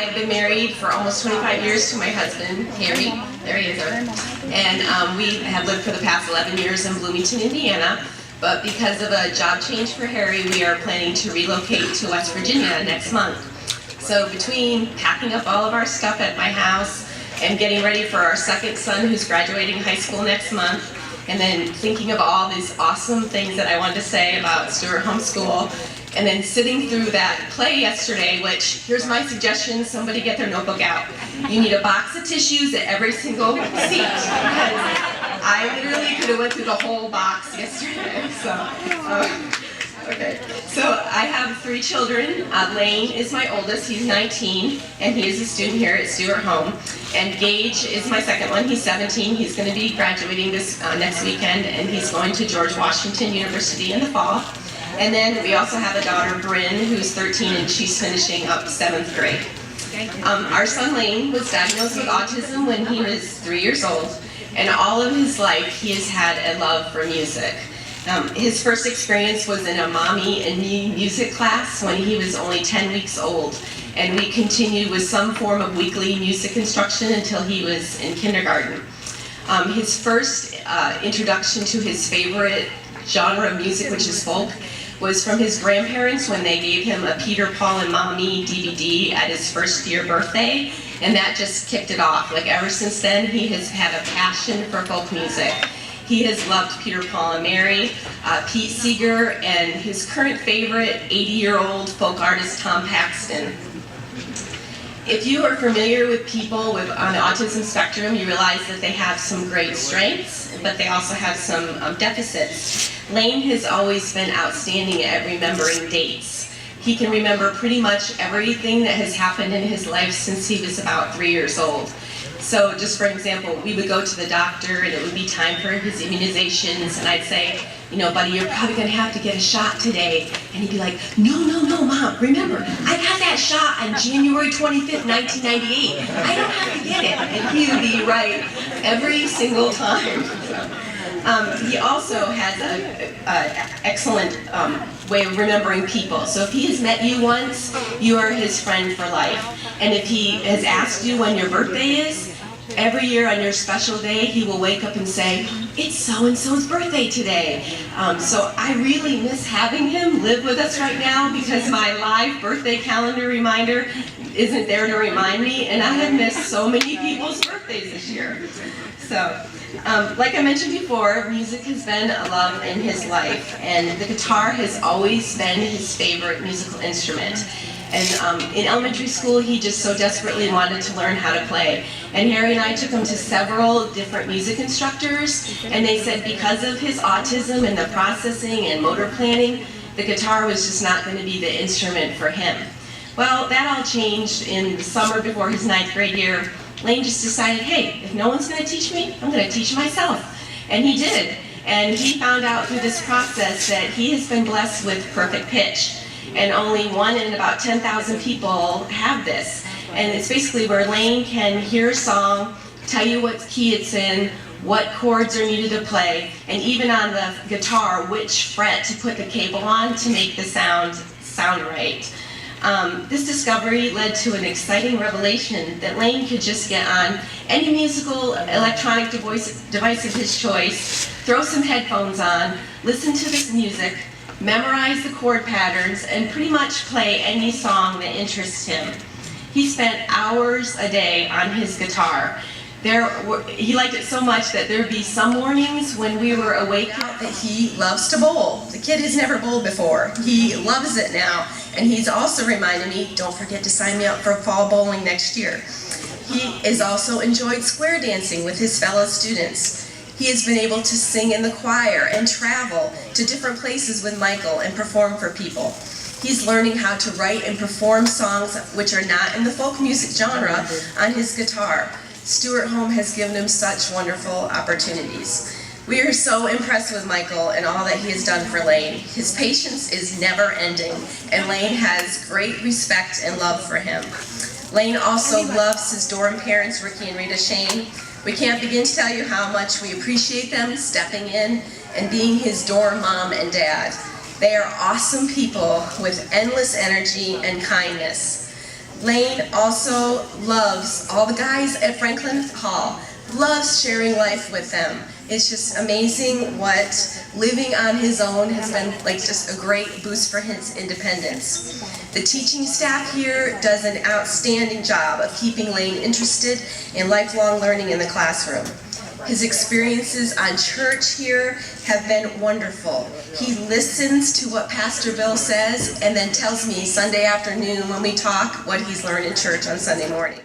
I've been married for almost 25 years to my husband, Harry. There he is. And we have lived for the past 11 years in Bloomington, Indiana. But because of a job change for Harry, we are planning to relocate to West Virginia next month. So between packing up all of our stuff at my house and getting ready for our second son who's graduating high school next month, and then thinking of all these awesome things that I wanted to say about Stewart Home School, and then sitting through that play yesterday, which, here's my suggestion, somebody get their notebook out. You need a box of tissues at every single seat, because I literally could have went through the whole box yesterday. So I have 3 children. Lane is my oldest, he's 19, and he is a student here at Stewart Home. And Gage is my second one, he's 17, he's going to be graduating this next weekend, and he's going to George Washington University in the fall. And then we also have a daughter, Bryn, who's 13, and she's finishing up 7th grade. Our son Lane was diagnosed with autism when he was 3 years old, and all of his life he has had a love for music. His first experience was in a Mommy and Me music class when he was only 10 weeks old, and we continued with some form of weekly music instruction until he was in kindergarten. His first introduction to his favorite genre of music, which is folk, was from his grandparents when they gave him a Peter, Paul and Mommy DVD at his first year birthday, and that just kicked it off. Like ever since then, he has had a passion for folk music. He has loved Peter, Paul and Mary, Pete Seeger, and his current favorite, 80-year-old folk artist Tom Paxton. If you are familiar with people on the autism spectrum, you realize that they have some great strengths, but they also have some deficits. Lane has always been outstanding at remembering dates. He can remember pretty much everything that has happened in his life since he was about 3 years old. So just for example, we would go to the doctor and it would be time for his immunizations, and I'd say, you know, buddy, you're probably going to have to get a shot today. And he'd be like, no, Mom, remember, I got that shot on January 25th, 1998. I don't have to get it. And he would be right every single time. He also has an excellent way of remembering people. So if he has met you once, you are his friend for life. And if he has asked you when your birthday is, every year on your special day, he will wake up and say, it's so-and-so's birthday today. So I really miss having him live with us right now because my live birthday calendar reminder isn't there to remind me, and I have missed so many people's birthdays this year. So, like I mentioned before, music has been a love in his life, and the guitar has always been his favorite musical instrument. And in elementary school, he just so desperately wanted to learn how to play. And Harry and I took him to several different music instructors, and they said because of his autism and the processing and motor planning, the guitar was just not going to be the instrument for him. Well, that all changed in the summer before his 9th grade year. Lane just decided, hey, if no one's going to teach me, I'm going to teach myself. And he did. And he found out through this process that he has been blessed with perfect pitch. And only 1 in about 10,000 people have this. And it's basically where Lane can hear a song, tell you what key it's in, what chords are needed to play, and even on the guitar, which fret to put the cable on to make the sound right. This discovery led to an exciting revelation that Lane could just get on any musical electronic device of his choice, throw some headphones on, listen to this music, memorize the chord patterns, and pretty much play any song that interests him. He spent hours a day on his guitar. He liked it so much that there'd be some mornings when we were awake that he loves to bowl. The kid has never bowled before. He loves it now, and he's also reminded me, don't forget to sign me up for fall bowling next year. He has also enjoyed square dancing with his fellow students. He has been able to sing in the choir and travel to different places with Michael and perform for people. He's learning how to write and perform songs which are not in the folk music genre on his guitar. Stewart Home has given him such wonderful opportunities. We are so impressed with Michael and all that he has done for Lane. His patience is never ending, and Lane has great respect and love for him. Lane also loves his dorm parents, Ricky and Rita Shane. We can't begin to tell you how much we appreciate them stepping in and being his dorm mom and dad. They are awesome people with endless energy and kindness. Lane also loves all the guys at Franklin Hall, loves sharing life with them. It's just amazing what living on his own has been like, just a great boost for his independence. The teaching staff here does an outstanding job of keeping Lane interested in lifelong learning in the classroom. His experiences on church here have been wonderful. He listens to what Pastor Bill says and then tells me Sunday afternoon when we talk what he's learned in church on Sunday morning.